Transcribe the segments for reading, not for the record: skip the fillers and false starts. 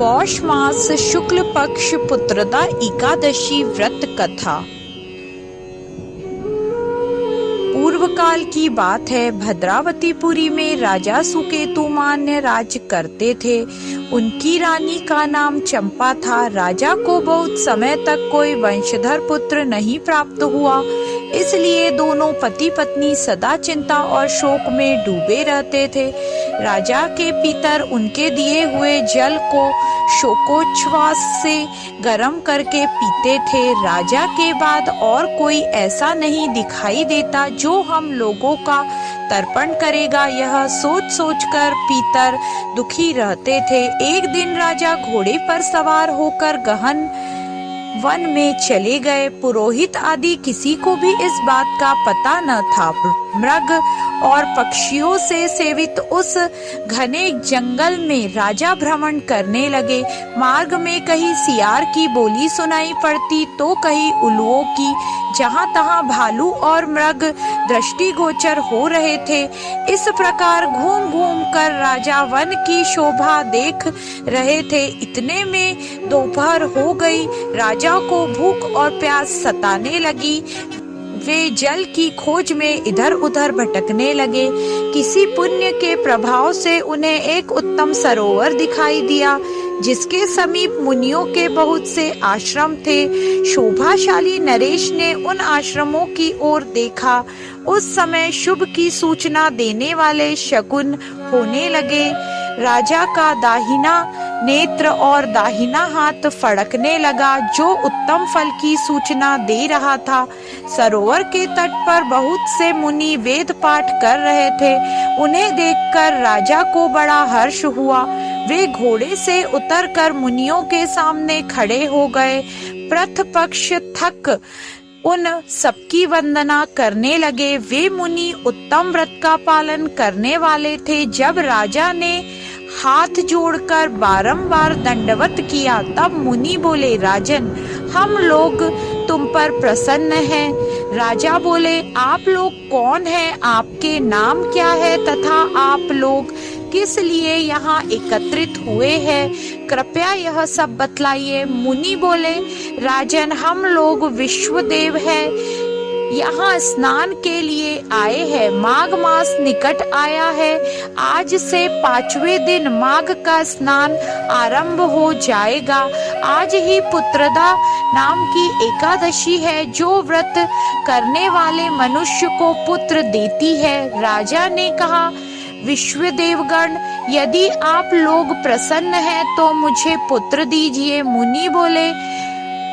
पौष मास शुक्ल पक्ष पुत्रदा एकादशी व्रत कथा। पूर्व काल की बात है। भद्रावतीपुरी में राजा सुकेतुमान्य राज करते थे। उनकी रानी का नाम चंपा था। राजा को बहुत समय तक कोई वंशधर पुत्र नहीं प्राप्त हुआ, इसलिए दोनों पति पत्नी सदा चिंता और शोक में डूबे रहते थे। राजा के पितर उनके दिए हुए जल को शोकोच्छ्वास से गर्म करके पीते थे। राजा के बाद और कोई ऐसा नहीं दिखाई देता जो हम लोगों का तर्पण करेगा, यह सोच सोचकर पितर दुखी रहते थे। एक दिन राजा घोड़े पर सवार होकर गहन वन में चले गए। पुरोहित आदि किसी को भी इस बात का पता न था। मृग और पक्षियों से सेवित उस घने जंगल में राजा भ्रमण करने लगे। मार्ग में कहीं सियार की बोली सुनाई पड़ती तो कहीं उल्लुओं की। जहाँ तहाँ भालू और मृग दृष्टिगोचर हो रहे थे। इस प्रकार घूम घूम कर राजा वन की शोभा देख रहे थे। इतने में दोपहर हो गई। राजा को भूख और प्यास सताने लगी। वे जल की खोज में इधर उधर भटकने लगे। किसी पुण्य के प्रभाव से उन्हें एक उत्तम सरोवर दिखाई दिया, जिसके समीप मुनियों के बहुत से आश्रम थे। शोभाशाली नरेश ने उन आश्रमों की ओर देखा। उस समय शुभ की सूचना देने वाले शकुन होने लगे। राजा का दाहिना नेत्र और दाहिना हाथ फड़कने लगा, जो उत्तम फल की सूचना दे रहा था। सरोवर के तट पर बहुत से मुनि वेद पाठ कर रहे थे। उन्हें देखकर राजा को बड़ा हर्ष हुआ। वे घोड़े से उतरकर मुनियों के सामने खड़े हो गए। प्रथपक्ष थक उन सबकी वंदना करने लगे। वे मुनि उत्तम व्रत का पालन करने वाले थे। जब राजा ने हाथ जोड़कर बारंबार दंडवत किया, तब मुनि बोले, राजन, हम लोग तुम पर प्रसन्न हैं। राजा बोले, आप लोग कौन हैं? आपके नाम क्या है तथा आप लोग किस लिए यहाँ एकत्रित हुए हैं? कृपया यह सब बतलाइए। मुनि बोले, राजन, हम लोग विश्वदेव हैं, यहाँ स्नान के लिए आए हैं। माघ मास निकट आया है। आज से 5वें दिन माघ का स्नान आरंभ हो जाएगा। आज ही पुत्रदा नाम की एकादशी है, जो व्रत करने वाले मनुष्य को पुत्र देती है। राजा ने कहा, विश्वदेवगण, यदि आप लोग प्रसन्न हैं तो मुझे पुत्र दीजिए। मुनि बोले,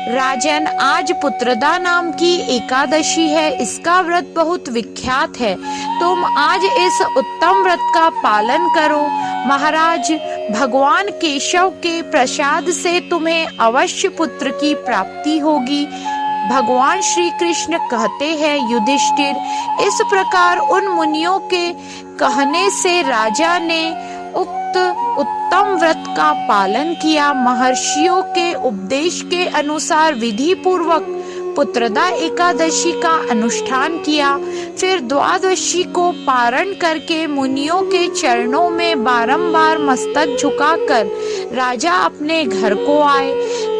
राजन, आज पुत्रदा नाम की एकादशी है। इसका व्रत बहुत विख्यात है। तुम आज इस उत्तम व्रत का पालन करो। महाराज, भगवान केशव के प्रसाद से तुम्हें अवश्य पुत्र की प्राप्ति होगी। भगवान श्री कृष्ण कहते हैं, युधिष्ठिर। इस प्रकार उन मुनियों के कहने से राजा ने उक्त उत्तम व्रत का पालन किया। महर्षियों के उपदेश के अनुसार विधि पूर्वक पुत्रदा एकादशी का अनुष्ठान किया। फिर द्वादशी को पारण करके मुनियों के चरणों में बारंबार मस्तक झुकाकर राजा अपने घर को आए।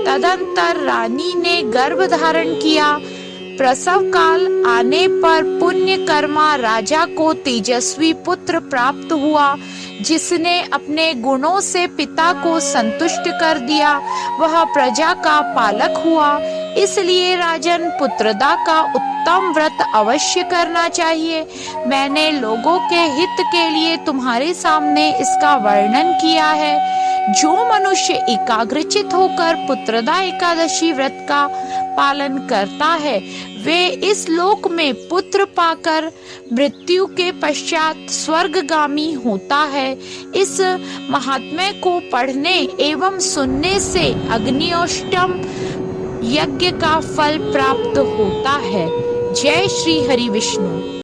तदंतर रानी ने गर्भ धारण किया। प्रसव काल आने पर पुण्य कर्मा राजा को तेजस्वी पुत्र प्राप्त हुआ, जिसने अपने गुणों से पिता को संतुष्ट कर दिया। वह प्रजा का पालक हुआ। इसलिए राजन, पुत्रदा का उत्तम व्रत अवश्य करना चाहिए। मैंने लोगों के हित के लिए तुम्हारे सामने इसका वर्णन किया है। जो मनुष्य एकाग्रचित होकर पुत्रदा एकादशी व्रत का पालन करता है, वे इस लोक में पुत्र पाकर मृत्यु के पश्चात स्वर्गगामी होता है। इस महात्म्य को पढ़ने एवं सुनने से अग्निष्टोम यज्ञ का फल प्राप्त होता है। जय श्री हरि विष्णु।